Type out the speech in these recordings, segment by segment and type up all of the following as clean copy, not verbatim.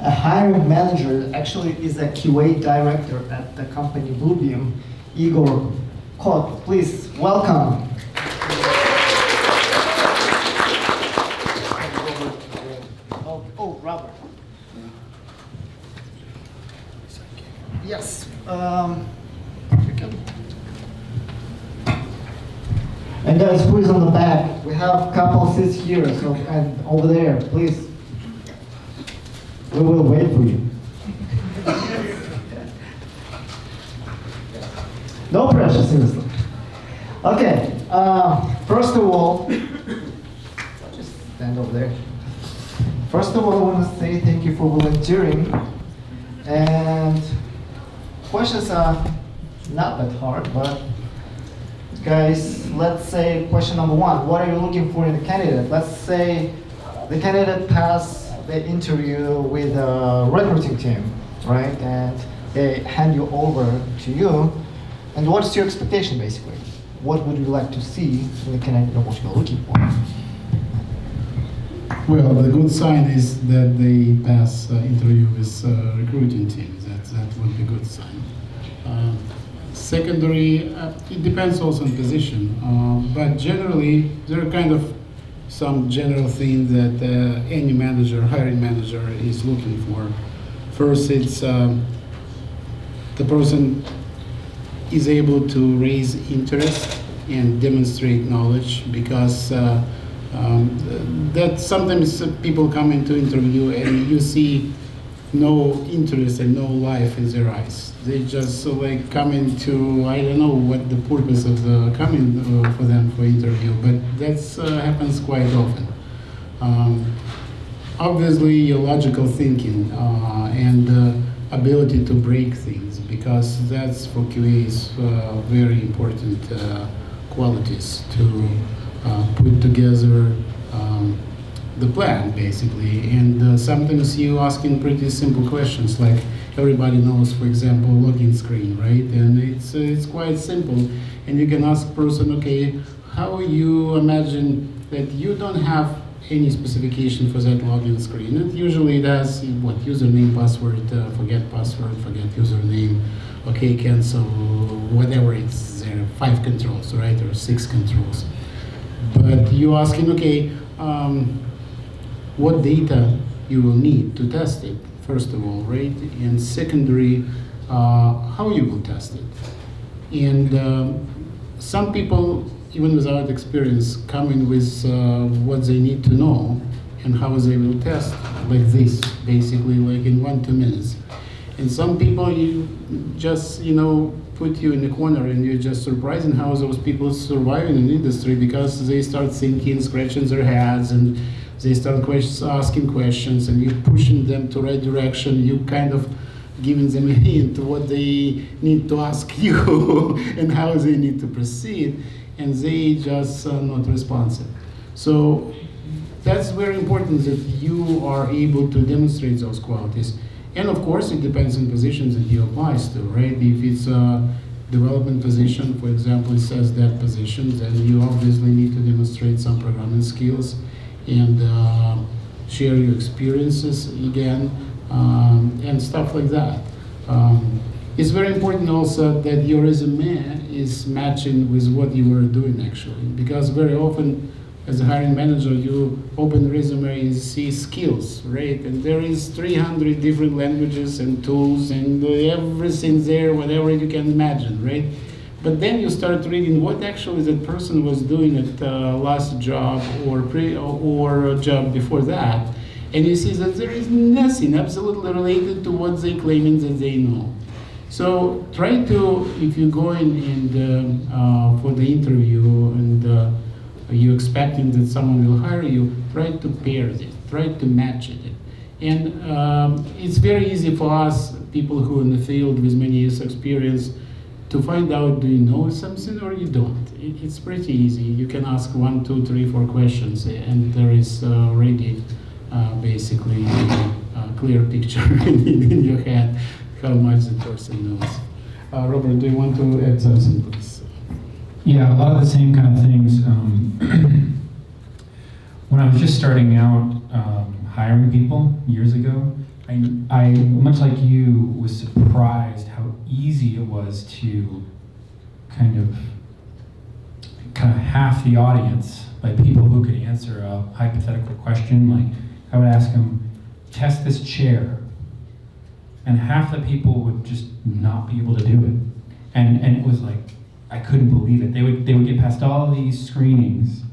a hiring manager actually is a QA director at the company Bluebeam, Igor Kot. Please welcome. Oh, Robert. Yes. And guys, who is on the back? We have a couple seats here, so and over there, please. We will wait for you. No pressure, seriously. Okay. First of all, just stand over there. First of all, I want to say thank you for volunteering. And questions are not that hard, but guys, let's say question number one. What are you looking for in a candidate? Let's say the candidate passed the interview with a recruiting team, right? And they hand you over to you. And what's your expectation, basically? What would you like to see in the candidate know what you're looking for? Well, the good sign is that they pass interview with recruiting team. That would be a good sign. Secondary, it depends also on position, but generally there are kind of some general things that any manager, hiring manager is looking for. First, it's the person is able to raise interest and demonstrate knowledge, because that sometimes people come into interview and you see no interest and no life in their eyes. They just like come into, I don't know what the purpose of the coming for them for interview, but that happens quite often. Obviously, your logical thinking and ability to break things, because that's for QAs very important qualities to put together the plan, basically. And sometimes you asking pretty simple questions, like everybody knows, for example, login screen, right? And it's quite simple. And you can ask person, okay, how you imagine that you don't have any specification for that login screen? And usually it has what, username, password, forget username, okay, cancel, whatever it's there, 5 controls, right, or 6 controls. But you asking, okay, what data you will need to test it, first of all, right? And secondary, how you will test it. And some people, even without experience, come in with what they need to know and how they will test, like this, basically, like in 1-2 minutes. And some people, you just, put you in the corner, and you're just surprising how those people survive in the industry, because they start thinking, scratching their heads, and they start asking questions, and you're pushing them to right direction. You kind of giving them a hint to what they need to ask you and how they need to proceed, and they just are not responsive. So that's very important that you are able to demonstrate those qualities. And of course, it depends on positions that you apply to, right? If it's a development position, for example, it says that position, then you obviously need to demonstrate some programming skills and share your experiences again, and stuff like that. It's very important also that your resume is matching with what you were doing actually, because very often as a hiring manager, you open resume and see skills, right? And there is 300 different languages and tools and everything there, whatever you can imagine, right? But then you start reading what actually that person was doing at last job or a job before that, and you see that there is nothing absolutely related to what they claiming that they know. So try to, if you go in for the interview and you're expecting that someone will hire you, try to pair this, try to match it. And it's very easy for us, people who are in the field with many years experience, to find out, do you know something or you don't? It's pretty easy. You can ask 1, 2, 3, 4 questions, and there is already basically a clear picture in your head how much the person knows. Robert, do you want to add something, please? Yeah, a lot of the same kind of things. When I was just starting out hiring people years ago, I much like you was surprised how easy it was to kind of half the audience by people who could answer a hypothetical question. Like I would ask them, test this chair, and half the people would just not be able to do it. And it was like, I couldn't believe it. They would get past all of these screenings.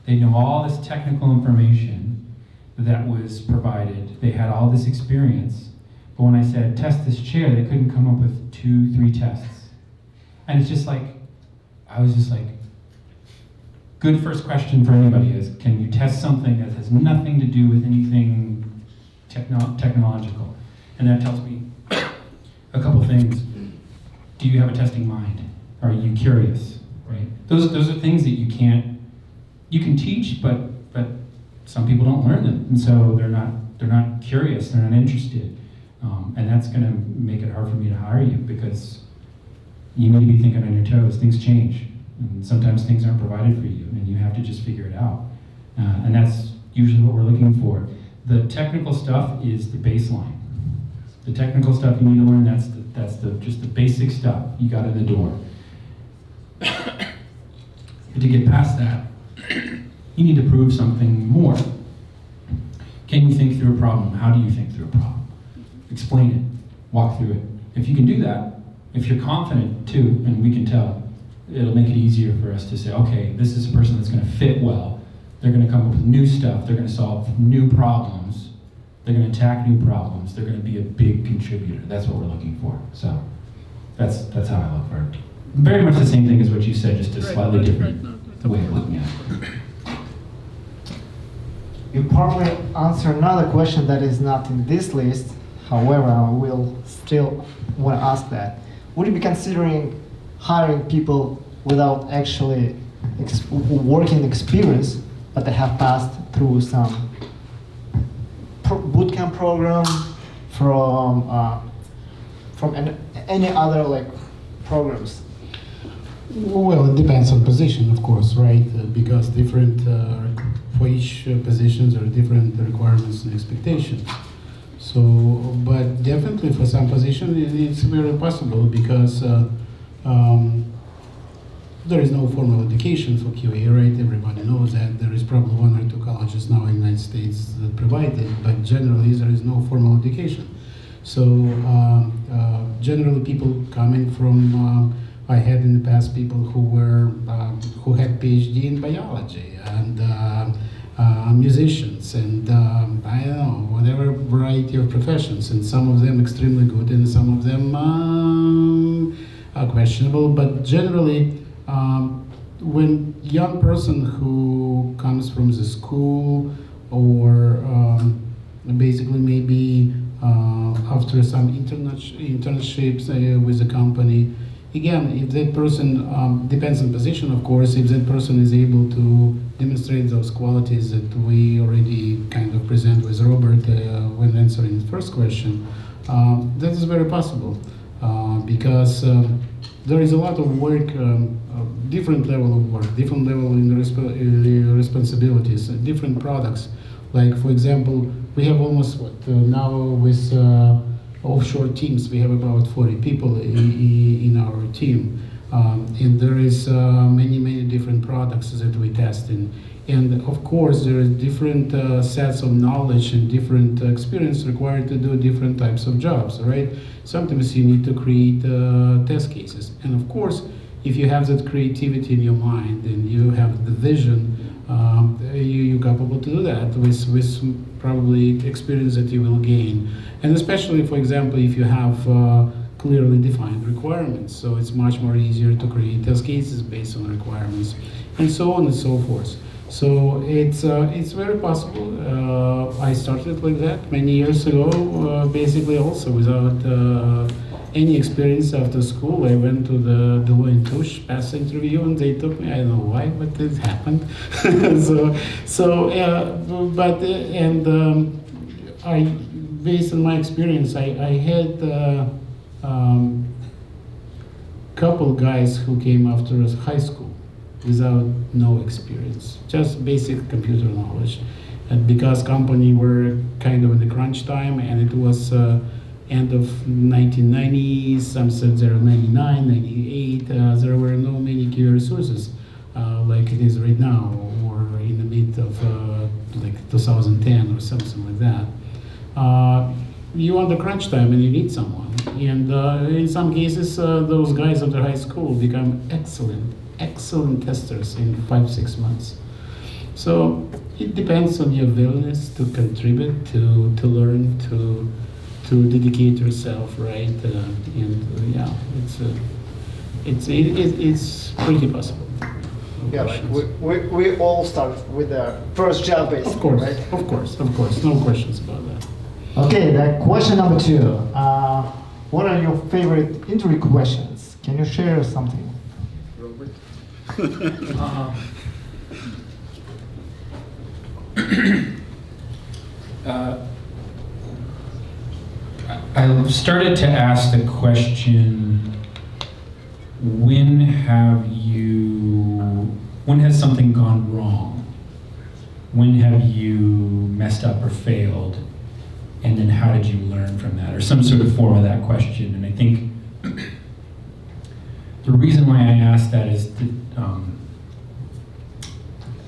They know all this technical information that was provided. They had all this experience. But when I said, test this chair, they couldn't come up with 2-3 tests. And it's just like, I was just like, good first question for anybody is, can you test something that has nothing to do with anything technological? And that tells me a couple things. Do you have a testing mind? Are you curious? Right? Those are things that you can teach, but some people don't learn them, and so they're not curious, they're not interested, and that's going to make it hard for me to hire you, because you need to be thinking on your toes. Things change, and sometimes things aren't provided for you, and you have to just figure it out, and that's usually what we're looking for. The technical stuff is the baseline. The technical stuff you need to learn, that's just the basic stuff you got in the door. But to get past that, you need to prove something more. Can you think through a problem? How do you think through a problem? Explain it, walk through it. If you can do that, if you're confident too, and we can tell, it'll make it easier for us to say, okay, this is a person that's going to fit well. They're going to come up with new stuff. They're going to solve new problems. They're going to attack new problems. They're going to be a big contributor. That's what we're looking for. So that's how I look for it. Very much the same thing as what you said, just a slightly different way of looking at it. You partly answer another question that is not in this list. However, I will still want to ask that. Would you be considering hiring people without actually working experience, but they have passed through some bootcamp program from any other programs? Well, it depends on position, of course, right? Because different, for each positions are different requirements and expectations. So, but definitely for some position, it's very possible, because there is no formal education for QA, right? Everybody knows that. There is probably 1 or 2 colleges now in the United States that provide it, but generally there is no formal education. So generally people coming from, I had in the past people who had PhD in biology, and musicians, and I don't know, whatever variety of professions, and some of them extremely good, and some of them are questionable. But generally, when young person who comes from the school, or basically maybe after some internships with the company, again, if that person, depends on position, of course, if that person is able to demonstrate those qualities that we already kind of present with Robert when answering the first question, that is very possible, because there is a lot of work, different level of work, different level in responsibilities, different products. Like, for example, we have almost now with offshore teams, we have about 40 people in our team, and there is many different products that we test in. And of course, there are different sets of knowledge and different experience required to do different types of jobs, right? Sometimes you need to create test cases. And of course, if you have that creativity in your mind and you have the vision, you're capable to do that with probably experience that you will gain. And especially, for example, if you have clearly defined requirements. So it's much more easier to create test cases based on requirements, and so on and so forth. So it's very possible. I started like that many years ago, basically also without any experience after school. I went to the Deloitte Touche pass interview, and they took me. I don't know why, but it happened. I, based on my experience, I had couple guys who came after us high school without no experience, just basic computer knowledge. And because company were kind of in the crunch time, and it was end of 1990s, some said 99, 98, there were no many QA resources like it is right now, or in the mid of like 2010 or something like that. You want the crunch time and you need someone. And in some cases, those guys after high school become excellent testers in 5-6 months. So it depends on your willingness to contribute, to learn, to dedicate yourself, right? Yeah, it's pretty possible. No Yeah, like questions. we all start with the first job, basically, Of course, right? of course, no questions about that. Okay, the question number 2. What are your favorite interview questions? Can you share something? Robert? I started to ask the question, when has something gone wrong? When have you messed up or failed? And then how did you learn from that? Or some sort of form of that question. And I think the reason why I asked that is that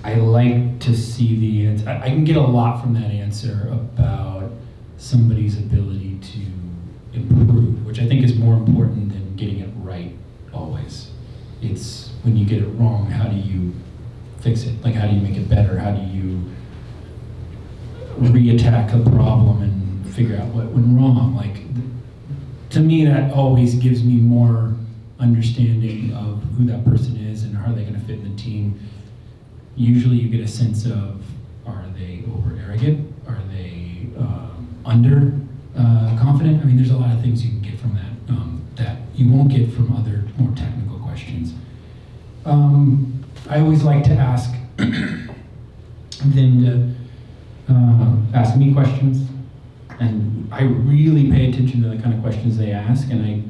I like to see the answer. I can get a lot from that answer about somebody's ability to improve, which I think is more important than getting it right always. It's when you get it wrong, how do you fix it? Like, how do you make it better? How do you re-attack a problem and figure out what went wrong? Like, to me, that always gives me more understanding of who that person is and how they're going to fit in the team. Usually you get a sense of, are they over arrogant? Are they under confident? I mean, there's a lot of things you can get from that that you won't get from other more technical questions. I always like to ask them to ask me questions, and I really pay attention to the kind of questions they ask, and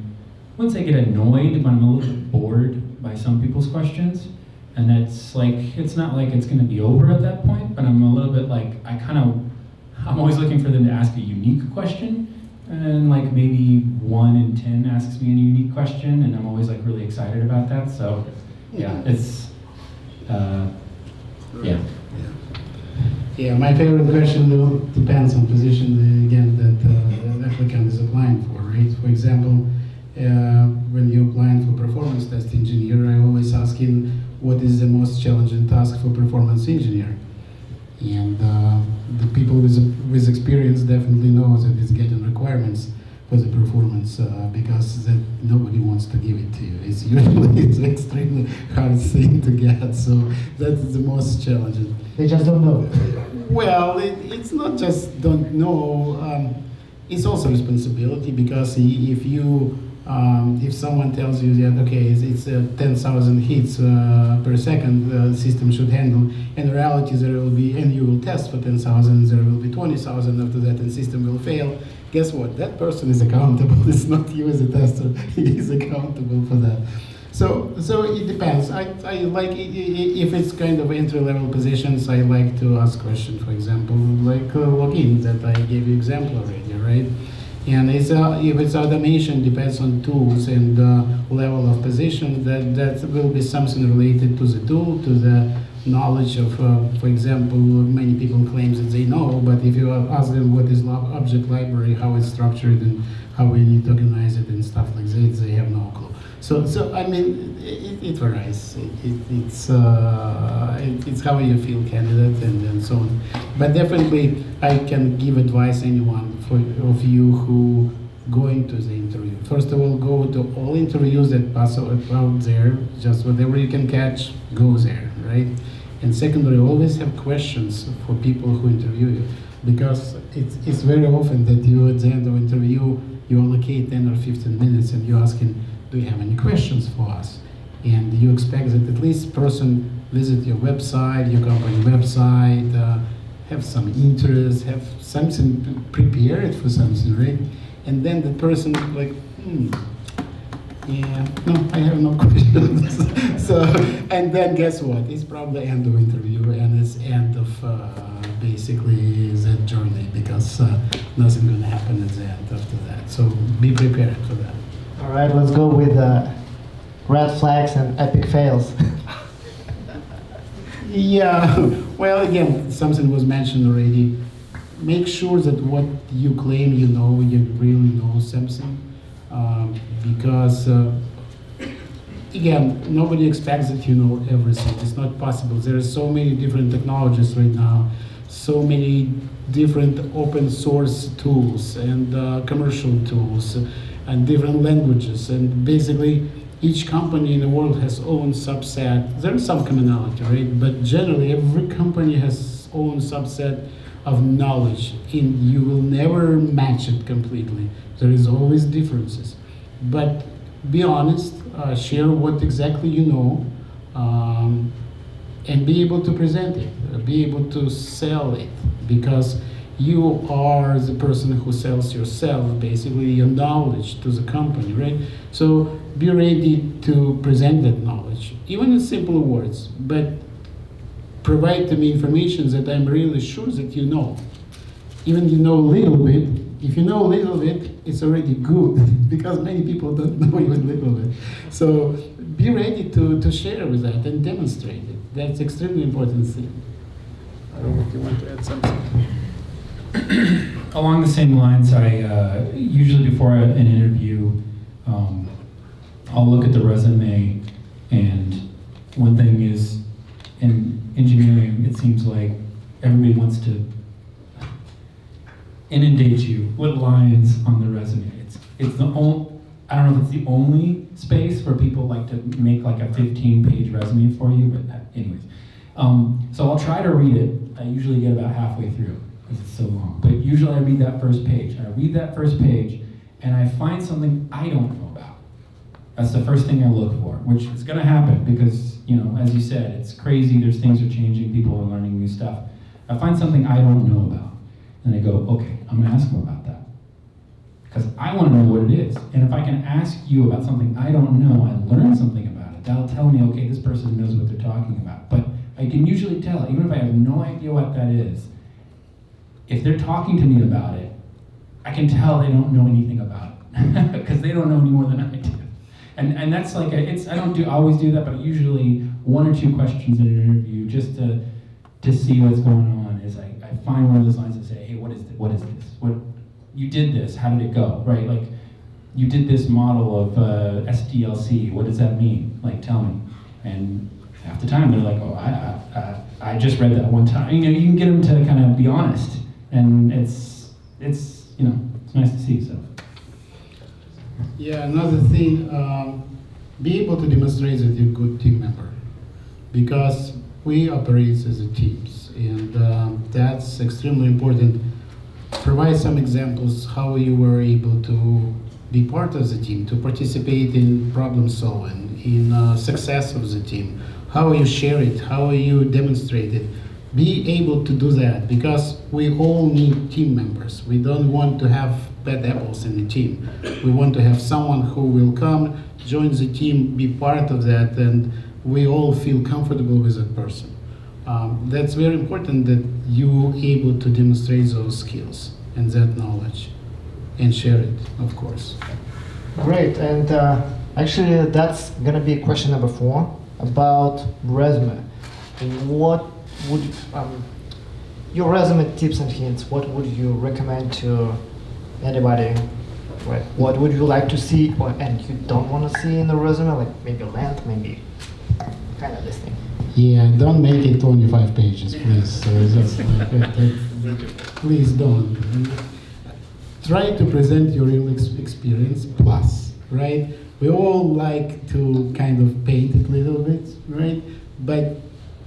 once I get annoyed when I'm a little bit bored by some people's questions, and that's like, it's not like it's gonna be over at that point, but I'm a little bit like, I'm always looking for them to ask a unique question, and like maybe 1 in 10 asks me a unique question, and I'm always like really excited about that, so yeah, it's, yeah. Yeah, my favorite question though depends on position again that the applicant is applying for, right? For example, when you're applying for performance test engineer, I always ask him what is the most challenging task for performance engineer, and the people with experience definitely knows that it's getting requirements for the performance because that nobody wants to give it to you. It's usually extremely hard thing to get, so that's the most challenging. They just don't know. Well, it's not just don't know. It's also responsibility because if someone tells you that okay, it's 10,000 hits per second, the system should handle, in reality there will be, and you will test for 10,000, there will be 20,000 after that, and system will fail. Guess what? That person is accountable. It's not you as a tester. He is accountable for that. So it depends. I like if it's kind of entry-level positions, I like to ask questions. For example, like login that I gave you example already, right? And if it's automation, depends on tools and level of position. That will be something related to the tool, to the knowledge of, for example, many people claim that they know, but if you ask them what is object library, how it's structured, and how we need to organize it and stuff like that, they have no clue. So I mean, it varies. It's how you feel candidate and so on. But definitely, I can give advice anyone of you who going to the interview. First of all, go to all interviews that pass out there. Just whatever you can catch, go there, right? And secondly, always have questions for people who interview you, because it's very often that you at the end of interview you allocate 10 or 15 minutes and you're asking, do you have any questions for us? And you expect that at least person visit your website, your company website, have some interest, have something prepared for something, right? And then the person like, Yeah, no, I have no questions. So, and then guess what? It's probably end of interview and it's end of basically the journey because nothing gonna happen at the end after that. So be prepared for that. All right, let's go with red flags and epic fails. Yeah, well, again, something was mentioned already. Make sure that what you claim you know, you really know something. Because, again, nobody expects that you know everything. It's not possible. There are so many different technologies right now, so many different open source tools and commercial tools and different languages. And basically, each company in the world has own subset. There is some commonality, right? But generally, every company has own subset of knowledge, and you will never match it completely. There is always differences. But be honest, share what exactly you know, and be able to present it, be able to sell it, because you are the person who sells yourself, basically your knowledge to the company, right? So be ready to present that knowledge, even in simple words, but provide to me information that I'm really sure that you know. Even you know a little bit, if you know a little bit, it's already good, because many people don't know even a little bit. So be ready to share with that and demonstrate it. That's extremely important thing. I don't know if you want to add something. Along the same lines, I usually before an interview, I'll look at the resume, and one thing is, in engineering, it seems like everybody wants to inundate you with lines on the resume. It's the only, I don't know if it's the only space where people like to make like a 15-page resume for you, but anyways. So I'll try to read it. I usually get about halfway through because it's so long. But usually I read that first page. I read that first page and I find something I don't know about. That's the first thing I look for, which is gonna happen because, you know, as you said, it's crazy, there's things are changing, people are learning new stuff. I find something I don't know about. And I go, okay, I'm gonna ask them about that. Because I wanna know what it is. And if I can ask you about something I don't know and learn something about it, that'll tell me, okay, this person knows what they're talking about. But I can usually tell, even if I have no idea what that is, if they're talking to me about it, I can tell they don't know anything about it. Because they don't know any more than I do. And that's like, I don't always do that, but usually one or two questions in an interview just to see what's going on is I find one of those lines and say, hey, what is this? What you did this, how did it go, right? Like, you did this model of SDLC, what does that mean? Like, tell me. And half the time they're like, oh, I just read that one time. You know, you can get them to kind of be honest, and it's you know, it's nice to see, so. Yeah, another thing, be able to demonstrate that you're a good team member, because we operate as a teams, and that's extremely important. Provide some examples how you were able to be part of the team, to participate in problem solving, in success of the team, how you share it, how you demonstrate it. Be able to do that, because we all need team members. We don't want to have bad apples in the team. We want to have someone who will come, join the team, be part of that, and we all feel comfortable with that person. That's very important that you able to demonstrate those skills and that knowledge and share it, of course. Great, and actually that's gonna be question number 4 about resume. What would your resume tips and hints? What would you recommend to anybody? Right. What would you like to see, and you don't want to see in the resume? Like maybe length, maybe kind of this thing. Yeah, don't make it 25 pages, please. So just like, please don't. Try to present your real experience plus, right? We all like to kind of paint it a little bit, right? But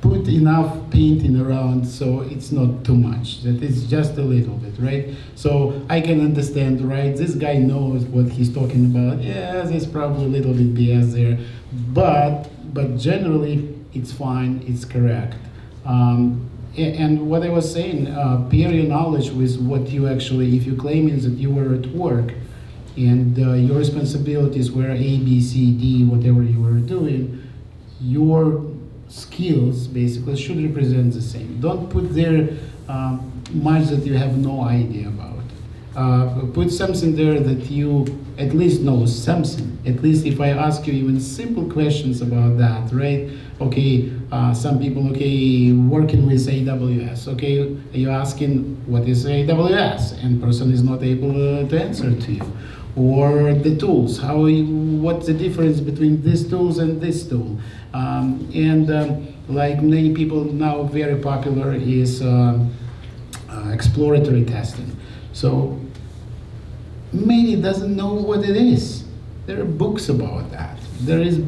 put enough painting around so it's not too much, that it's just a little bit, right? So I can understand, right? This guy knows what he's talking about. Yeah, there's probably a little bit BS there, but generally it's fine, it's correct. And what I was saying, pair your knowledge with what you actually, if you're claiming that you were at work, and your responsibilities were A, B, C, D, whatever you were doing, your skills basically should represent the same. Don't put there much that you have no idea about. Put something there that you at least know something. At least if I ask you even simple questions about that, right? Okay, some people, okay, working with AWS, okay, you're asking what is AWS, and person is not able to answer to you. Or the tools, what's the difference between these tools and this tool? Like many people now, very popular is exploratory testing. So many doesn't know what it is. There are books about that. There is a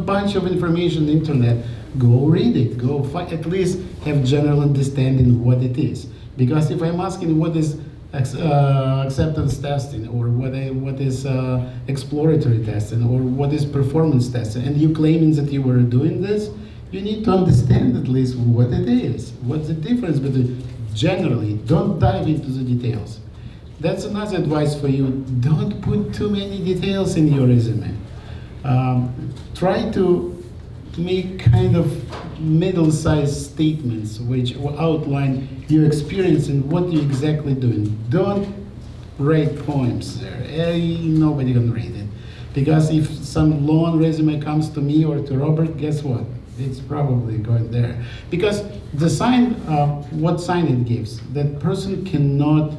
bunch of information on the internet. Go read it. Go at least have general understanding of what it is. Because if I'm asking what is acceptance testing, or what is exploratory testing, or what is performance testing, and you claiming that you were doing this, you need to understand at least what it is. What's the difference between, generally, don't dive into the details. That's another advice for you. Don't put too many details in your resume. Try to make kind of middle-sized statements which will outline your experience and what you're exactly doing. Don't write poems there. Nobody can read it. Because if some long resume comes to me or to Robert, guess what? It's probably going there. Because the sign, what sign it gives, that person cannot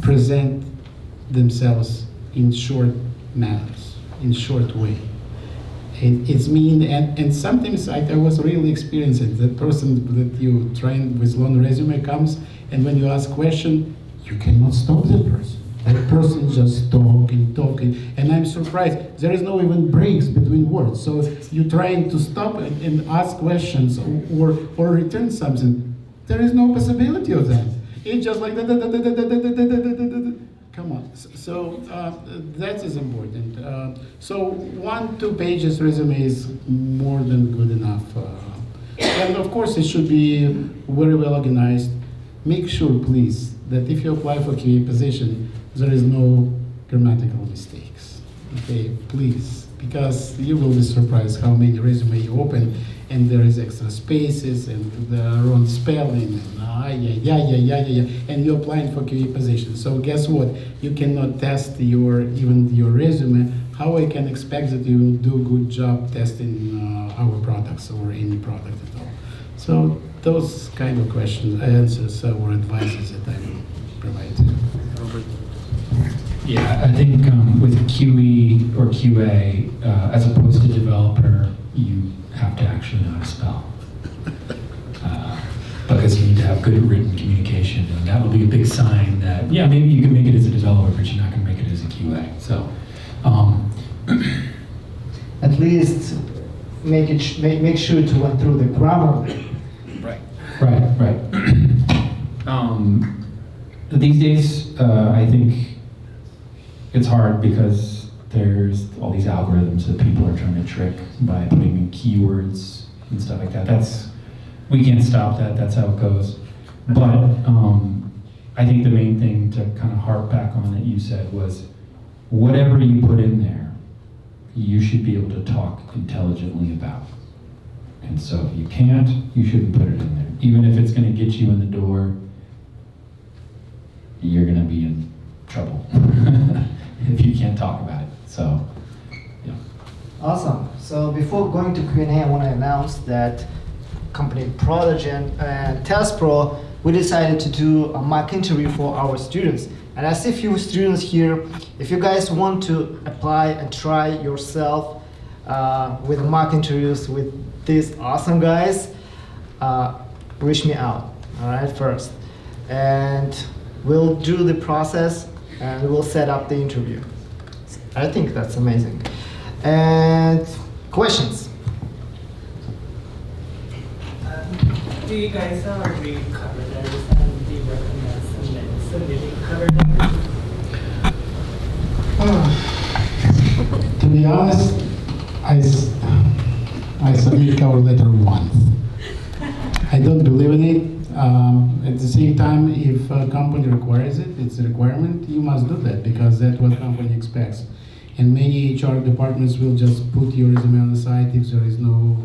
present themselves in short manners, in short way. It's mean, and sometimes I was really experiencing that person that you train with long resume comes, and when you ask question, you cannot stop that person. That person just talking, and I'm surprised. There is no even breaks between words. So you're trying to stop and ask questions or return something. There is no possibility of that. It's just like come on. So that is important. So 1-2 pages resume is more than good enough. And of course it should be very well organized. Make sure, please, that if you apply for QA position, there is no grammatical mistakes. Okay, please, because you will be surprised how many resume you open and there is extra spaces and the wrong spelling and and you're applying for QA position. So guess what? You cannot test even your resume. How I can expect that you will do a good job testing our products or any product at all? So those kind of questions, answers, or advices that I will provide to you. Robert. Yeah, I think with QE or QA, as opposed to developer, you have to actually know how to spell. Because you need to have good written communication, and that will be a big sign that, yeah, maybe you can make it as a developer, but you're not going to make it as a QA. So, at least make sure to went through the grammar. Right. These days, I think it's hard because there's all these algorithms that people are trying to trick by putting in keywords and stuff like that. We can't stop that. That's how it goes. But I think the main thing to kind of harp back on that you said was, whatever you put in there, you should be able to talk intelligently about. And so if you can't, you shouldn't put it in there. Even if it's going to get you in the door, you're going to be in trouble if you can't talk about it. So, yeah. Awesome. So before going to Q&A, I want to announce that company Prodigy and Test Pro, we decided to do a mock interview for our students. And I see a few students here. If you guys want to apply and try yourself with mock interviews with these awesome guys, reach me out, all right, first. And we'll do the process and we'll set up the interview. I think that's amazing. And questions? Do you guys already cover those and do you recommend submitting cover letters? To be honest, I submit cover letter once. I don't believe in it. At the the same time, if a company requires it, it's a requirement, you must do that because that's what company expects. And many HR departments will just put your resume on the site if there is no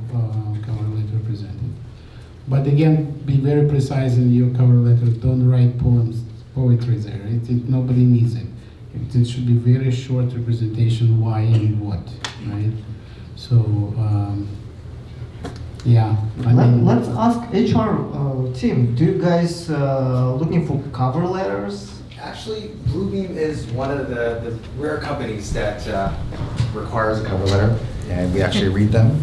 cover letter presented. But again, be very precise in your cover letter. Don't write poetry there. Nobody needs it. It should be very short representation, why and what, right? So, yeah. Let's ask HR team. Do you guys looking for cover letters? Actually, Bluebeam is one of the rare companies that requires a cover letter, and we actually read them.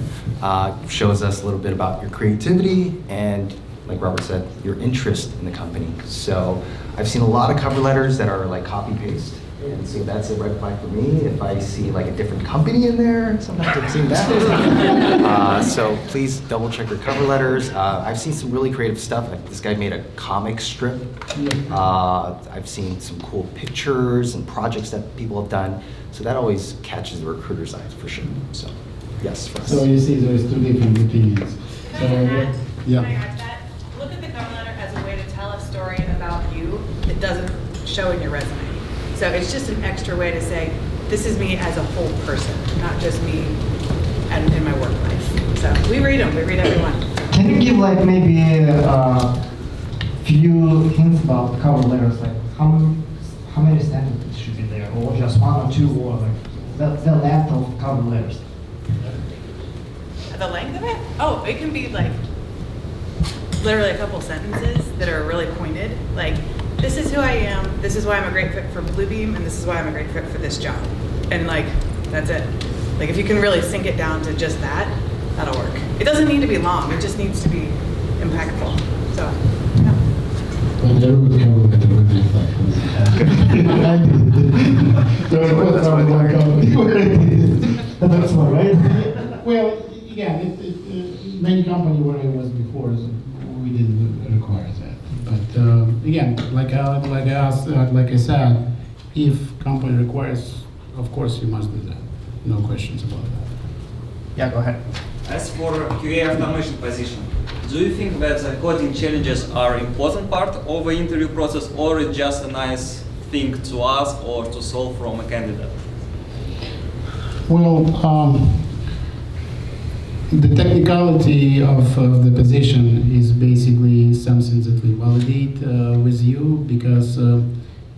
Shows us a little bit about your creativity and, like Robert said, your interest in the company. So I've seen a lot of cover letters that are like copy-paste, and so that's a red flag for me. If I see like a different company in there, sometimes I've seen that. So please double check your cover letters. I've seen some really creative stuff. Like this guy made a comic strip. I've seen some cool pictures and projects that people have done. So that always catches the recruiter's eyes for sure. So yes, for us. So you see there's two different opinions. So, yeah. Can I add that? Look at the cover letter as a way to tell a story about you that doesn't show in your resume. So it's just an extra way to say, this is me as a whole person, not just me in my workplace. So we read them, we read everyone. Can you give like maybe a few hints about cover letters? Like how many sentences should be there, or just one or two, or like the length of cover letters? The length of it? Oh, it can be like literally a couple sentences that are really pointed. Like, this is who I am, this is why I'm a great fit for Bluebeam, and this is why I'm a great fit for this job. And like, that's it. Like, if you can really sink it down to just that, that'll work. It doesn't need to be long, it just needs to be impactful. So, yeah. But there would cover letter would be That's one, right? Well, yeah, many companies where I was before, we didn't require that. But again, like I said, if company requires, of course you must do that. No questions about that. Yeah, go ahead. As for QA automation position, do you think that the coding challenges are important part of the interview process, or it's just a nice thing to ask or to solve from a candidate? Well, the technicality of the position is basically something that we validate with you, because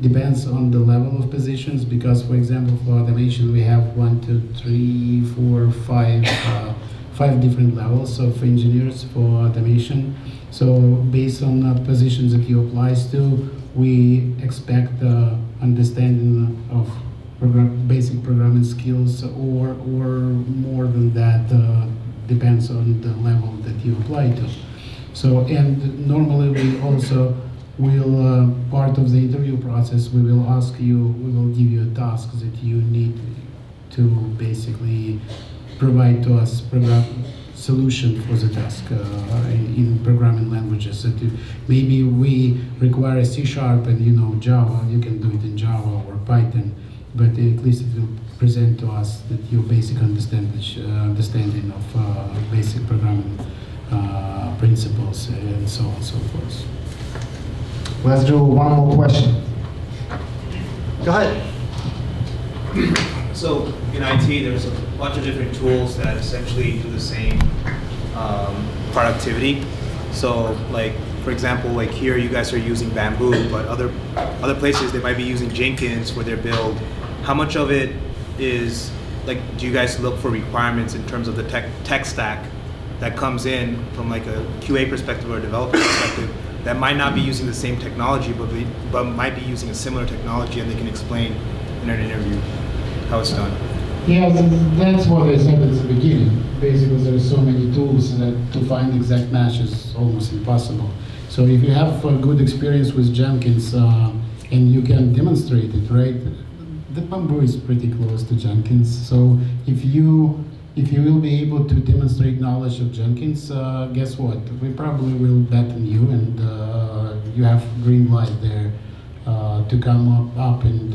depends on the level of positions. Because, for example, for automation, we have 5 different levels of engineers for automation. So, based on positions that you apply to, we expect understanding of basic programming skills, or more than that. Depends on the level that you apply to. So, and normally we also will, part of the interview process, we will ask you, we will give you a task that you need to basically provide to us solution for the task in programming languages. That maybe we require C# and Java, you can do it in Java or Python, but at least it will present to us that your basic understanding of basic programming principles and so on and so forth. Let's do one more question. Go ahead. So in IT, there's a bunch of different tools that essentially do the same productivity. So like, for example, like here you guys are using Bamboo, but other places they might be using Jenkins for their build. How much of it is, like, do you guys look for requirements in terms of the tech stack that comes in from like a QA perspective or a developer perspective that might not be using the same technology, but might be using a similar technology, and they can explain in an interview how it's done? Yeah, that's what I said at the beginning. Basically, there are so many tools that to find exact match is almost impossible. So if you have a good experience with Jenkins and you can demonstrate it, right? The Bamboo is pretty close to Jenkins. So if you will be able to demonstrate knowledge of Jenkins, guess what? We probably will bet on you, and you have green light there to come up and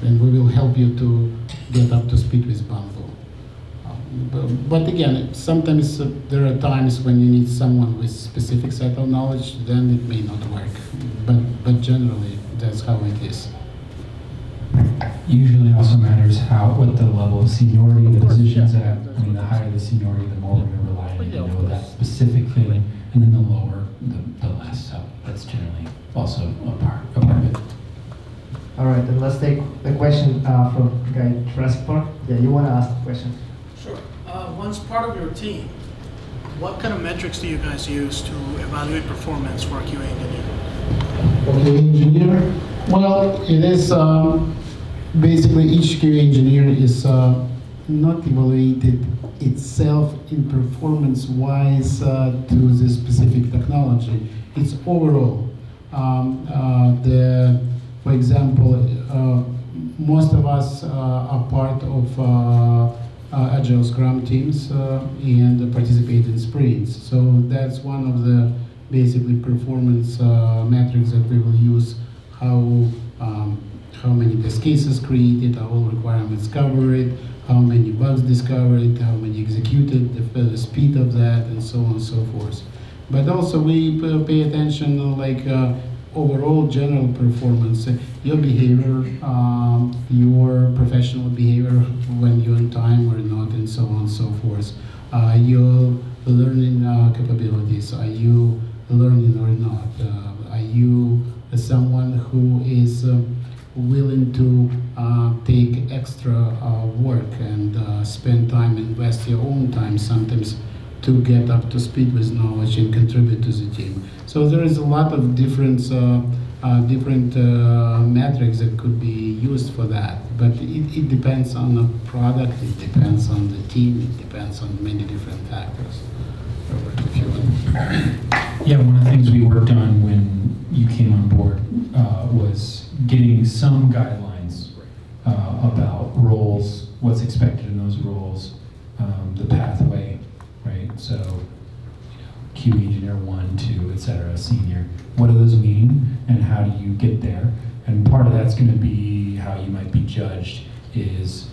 and we will help you to get up to speed with Bamboo. But again, sometimes there are times when you need someone with specific set of knowledge, then it may not work. But generally, that's how it is. Usually also matters what the level of seniority the course, position's yeah. at. I mean, the higher the seniority, the more we're going to rely on you to know that specific thing, and then the lower, the less. So that's generally also a part of it. All right, then let's take the question from guy Jurassic Park. Yeah, you want to ask the question? Sure. Once part of your team, what kind of metrics do you guys use to evaluate performance for a QA engineer? QA engineer? Well, it is basically each QA engineer is not evaluated itself in performance-wise to the specific technology. It's overall. For example, most of us are part of Agile Scrum teams and participate in sprints. So that's one of the basically performance metrics that we will use. How many test cases created, how all requirements covered, how many bugs discovered, how many executed, the speed of that, and so on and so forth. But also we pay attention overall general performance, your behavior, your professional behavior when you're on time or not, and so on and so forth. Your learning capabilities, are you learning or not? Are you someone who is willing to take extra work and spend time, invest your own time sometimes to get up to speed with knowledge and contribute to the team. So there is a lot of different metrics that could be used for that. But it depends on the product, it depends on the team, it depends on many different factors. Robert, if you want. Yeah, one of the things we worked on when you came on board was getting some guidelines about roles, what's expected in those roles, the pathway, right? So, QE engineer 1, 2, etc., senior. What do those mean, and how do you get there? And part of that's going to be how you might be judged. Is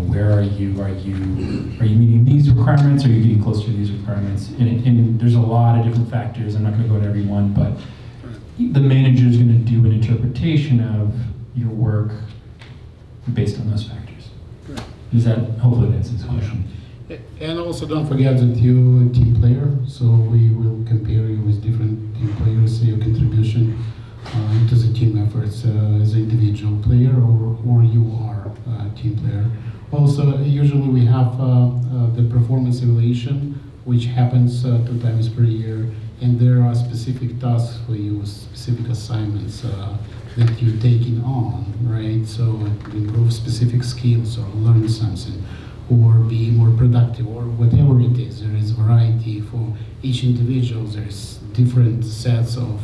where are you? Are you meeting these requirements? Are you getting closer to these requirements? And there's a lot of different factors. I'm not going to go to every one, but the manager is going to do an interpretation of your work based on those factors. Right. Does that hopefully answers the question? And also don't forget that you're a team player, so we will compare you with different team players, your contribution to the team efforts as an individual player or you are a team player. Also, usually we have the performance evaluation, which happens 2 times per year, and there are specific tasks for you, specific assignments that you're taking on, right? So improve specific skills or learn something, or be more productive, or whatever it is. There is variety for each individual. There's different sets of,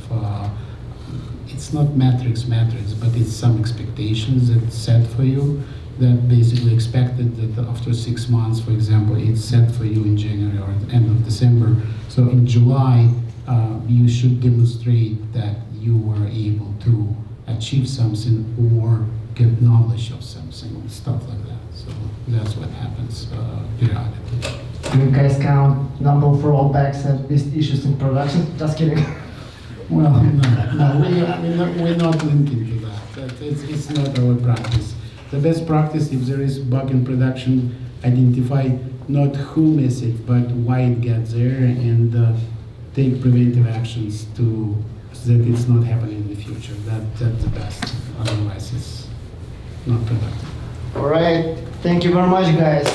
it's not metrics, but it's some expectations that's set for you, that basically expected that after 6 months, for example, it's set for you in January or at the end of December. So in July, you should demonstrate that you were able to achieve something or get knowledge of something, stuff like that. So that's what happens periodically. Do you guys count number of rollbacks and missed issues in production? Just kidding. Well, no, we're not linking to that. It's not our practice. The best practice, if there is bug in production, identify not who missed it, but why it gets there, and take preventive actions so that it's not happening in the future. That's the best. Otherwise, it's not productive. All right. Thank you very much, guys.